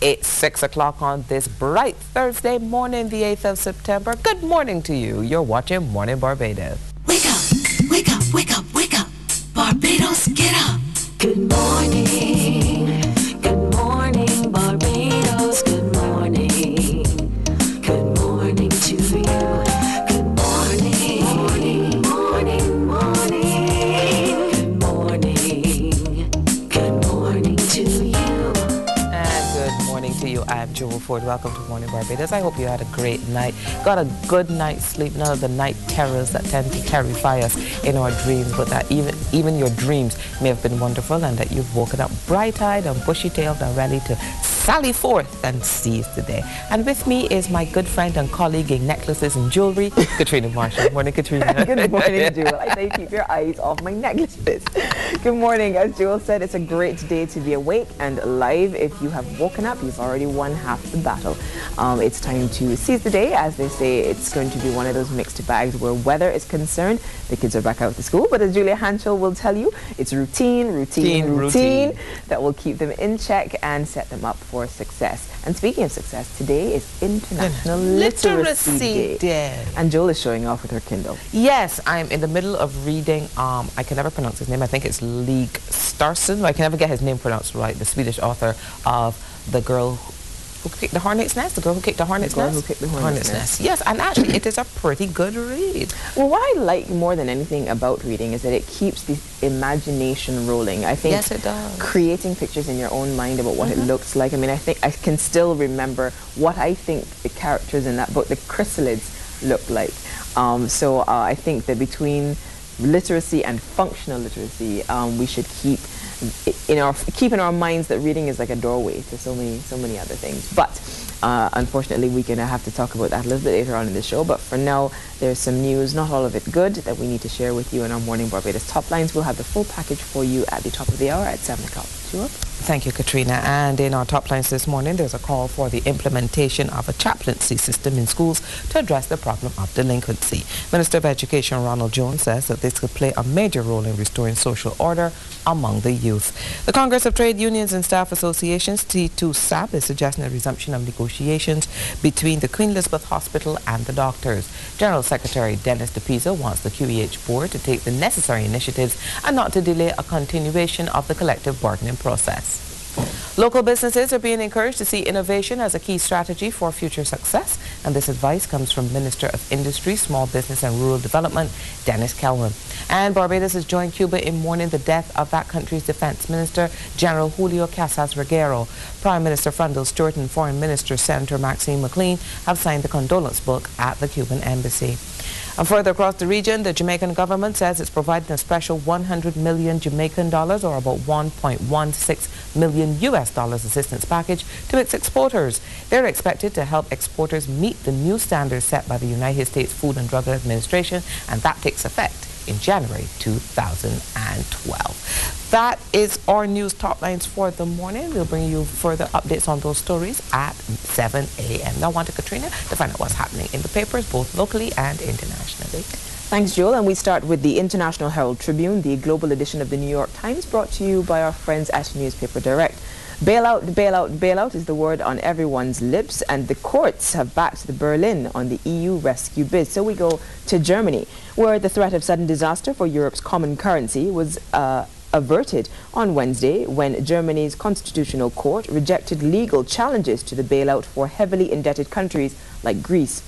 It's 6 o'clock on this bright Thursday morning, the 8th of September. Good morning to you. You're watching Morning Barbados. Wake up, wake up, wake up, wake up. Barbados, get up. Good morning. Good morning, Barbados. Good morning. Good morning to you. Good morning. Morning, morning, morning. Good morning. Good morning to you. To you. I'm Jewel Ford. Welcome to Morning Barbados. I hope you had a great night. Got a good night's sleep. None of the night terrors that tend to terrify us in our dreams, but that even your dreams may have been wonderful, and that you've woken up bright-eyed and bushy-tailed and ready to sally forth and seize the day. And with me is my good friend and colleague in necklaces and jewelry, Katrina Marshall. Morning, Katrina. Good morning, Jewel. I say keep your eyes off my necklaces. Good morning. As Jewel said, it's a great day to be awake and alive. If you have woken up, you've already won half the battle. It's time to seize the day. As they say, it's going to be one of those mixed bags where weather is concerned. The kids are back out to school, but as Julia Hanschel will tell you, it's routine that will keep them in check and set them up for success. And speaking of success, today is International Literacy Day. And Joel is showing off with her Kindle. Yes, I'm in the middle of reading, I can never pronounce his name, I think it's League Starsson. I can never get his name pronounced right, the Swedish author of The Girl Who Kicked the Hornet's Nest, The Girl Who Kicked the Hornet's Nest? Who Kicked the Hornet's Nest. Yes, and actually it is a pretty good read. Well, what I like more than anything about reading is that it keeps the imagination rolling. I think yes, it does. Creating pictures in your own mind about what it looks like. I mean, I think I can still remember what I think the characters in that book, the chrysalids, look like. So I think that between literacy and functional literacy, we should keep in our minds that reading is like a doorway to so many other things. But unfortunately, we're going to have to talk about that a little bit later on in the show. But for now, there's some news, not all of it good, that we need to share with you in our Morning Barbados Top Lines. We'll have the full package for you at the top of the hour at 7 o'clock. Sure. Thank you, Katrina. And in our top lines this morning, there's a call for the implementation of a chaplaincy system in schools to address the problem of delinquency. Minister of Education Ronald Jones says that this could play a major role in restoring social order among the youth. The Congress of Trade Unions and Staff Associations, T2SAB, is suggesting a resumption of negotiations between the Queen Elizabeth Hospital and the doctors. General Secretary Dennis DePisa wants the QEH board to take the necessary initiatives and not to delay a continuation of the collective bargaining process. Local businesses are being encouraged to see innovation as a key strategy for future success, and this advice comes from Minister of Industry, Small Business and Rural Development, Dennis Kelman. And Barbados has joined Cuba in mourning the death of that country's Defense Minister, General Julio Casas Reguero. Prime Minister Frundle Stewart and Foreign Minister Senator Maxine McLean have signed the condolence book at the Cuban Embassy. And further across the region, the Jamaican government says it's providing a special 100 million Jamaican dollars, or about 1.16 million US dollars assistance package to its exporters. They're expected to help exporters meet the new standards set by the United States Food and Drug Administration, and that takes effect in January 2012. That is our news top lines for the morning. We'll bring you further updates on those stories at 7 a.m. Now on to Katrina to find out what's happening in the papers, both locally and internationally. Thanks, Joel. And we start with the International Herald Tribune, the global edition of the New York Times, brought to you by our friends at Newspaper Direct. Bailout, bailout, bailout is the word on everyone's lips, and the courts have backed the Berlin on the EU rescue bid. So we go to Germany, where the threat of sudden disaster for Europe's common currency was averted on Wednesday when Germany's constitutional court rejected legal challenges to the bailout for heavily indebted countries like Greece.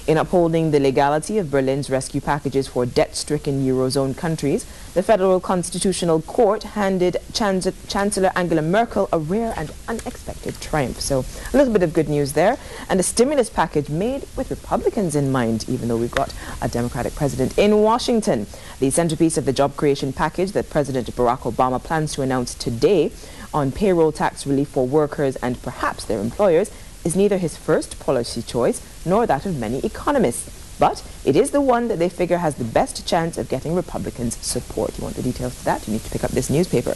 In upholding the legality of Berlin's rescue packages for debt-stricken Eurozone countries, the Federal Constitutional Court handed Chancellor Angela Merkel a rare and unexpected triumph. So a little bit of good news there. And a stimulus package made with Republicans in mind, even though we've got a Democratic president in Washington. The centerpiece of the job creation package that President Barack Obama plans to announce today on payroll tax relief for workers and perhaps their employers is neither his first policy choice nor that of many economists. But it is the one that they figure has the best chance of getting Republicans' support. You want the details to that? You need to pick up this newspaper.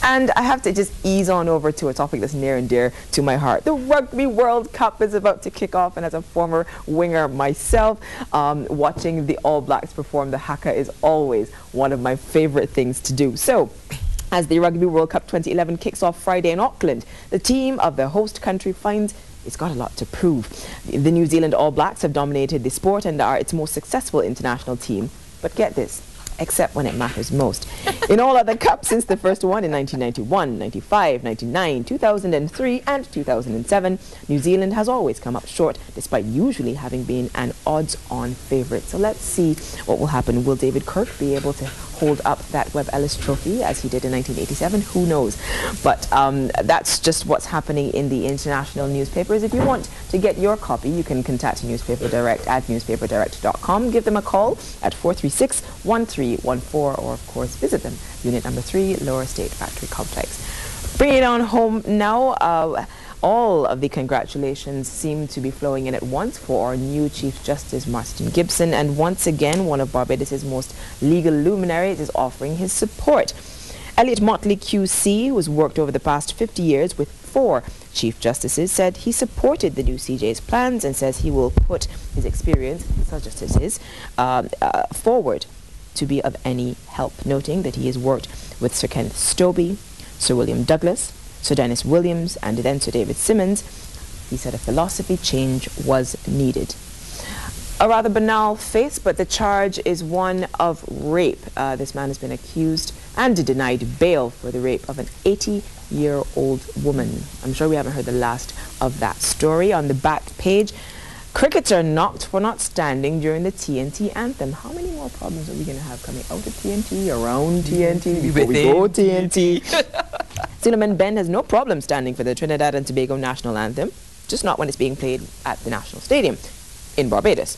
And I have to just ease on over to a topic that's near and dear to my heart. The Rugby World Cup is about to kick off, and as a former winger myself, watching the All Blacks perform the haka is always one of my favorite things to do. So, As the Rugby World Cup 2011 kicks off Friday in Auckland, the team of the host country finds it's got a lot to prove. The New Zealand All Blacks have dominated the sport and are its most successful international team. But get this, except when it matters most. In all other cups since the first one in 1991, 95, 99, 2003 and 2007, New Zealand has always come up short, despite usually having been an odds-on favourite. So let's see what will happen. Will David Kirk be able to hold up that Webb Ellis trophy as he did in 1987? Who knows? But that's just what's happening in the international newspapers. If you want to get your copy, you can contact Newspaper Direct at newspaperdirect.com. Give them a call at 436-1314, or of course visit them, Unit Number 3, Lower State Factory Complex. Bring it on home now. All of the congratulations seem to be flowing in at once for our new Chief Justice, Marston Gibson, and once again, one of Barbados' most legal luminaries is offering his support. Elliot Motley QC, who has worked over the past 50 years with 4 Chief Justices, said he supported the new CJ's plans and says he will put his experience, such as his, forward to be of any help, noting that he has worked with Sir Kenneth Stobie, Sir William Douglas, Sir Dennis Williams, and then Sir David Simmons. He said a philosophy change was needed. A rather banal face, but the charge is one of rape. This man has been accused and denied bail for the rape of an 80-year-old woman. I'm sure we haven't heard the last of that story. On the back page, cricketer knocked for not standing during the TNT anthem. How many more problems are we going to have coming out of TNT, around TNT, before we go TNT? Cinnamon Ben has no problem standing for the Trinidad and Tobago national anthem, just not when it's being played at the National Stadium in Barbados.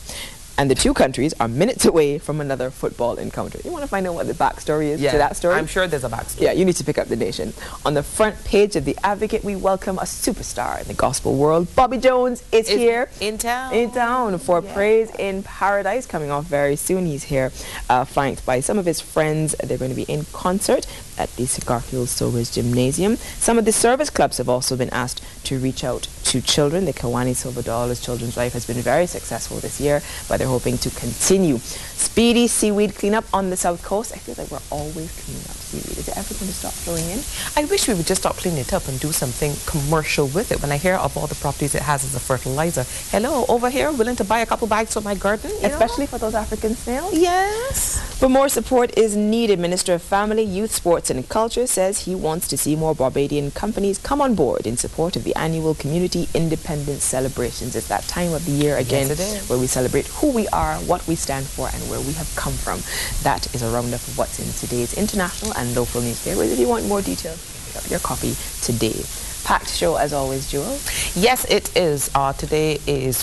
And the two countries are minutes away from another football encounter. You want to find out what the backstory is to that story? I'm sure there's a backstory. Yeah, you need to pick up The Nation. On the front page of The Advocate, we welcome a superstar in the gospel world. Bobby Jones is here. In town. In town for Praise in Paradise, coming off very soon. He's here flanked by some of his friends. They're going to be in concert at the Garfield Sobers Gymnasium. Some of the service clubs have also been asked to reach out to children. The Kawani Silver Dollars Children's Life has been very successful this year, but they're hoping to continue. Speedy seaweed cleanup on the south coast. I feel like we're always cleaning up seaweed. Is it ever going to stop flowing in? I wish we would just stop cleaning it up and do something commercial with it. When I hear of all the properties it has as a fertilizer, hello, over here, willing to buy a couple bags for my garden? Especially for those African snails? Yes. But more support is needed. Minister of Family, Youth, Sports and Culture says he wants to see more Barbadian companies come on board in support of the annual Community Independence Celebrations. It's that time of the year again where we celebrate who we are, what we stand for and where we have come from. That is a roundup of what's in today's international and local newspapers. If you want more details, pick up your copy today. Packed show as always, Jewel. Yes, it is. Today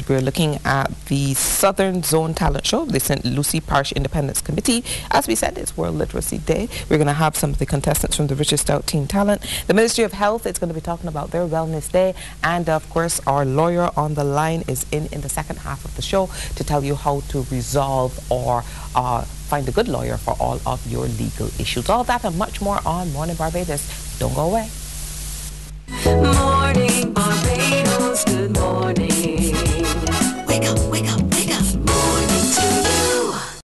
we're looking at the Southern Zone Talent Show of the St. Lucie Parish Independence Committee. As we said, it's World Literacy Day. We're going to have some of the contestants from the Richard Stout Teen Talent. The Ministry of Health is going to be talking about their Wellness Day. And of course, our lawyer on the line is in the second half of the show to tell you how to resolve or find a good lawyer for all of your legal issues. All that and much more on Morning Barbados. Don't go away. Morning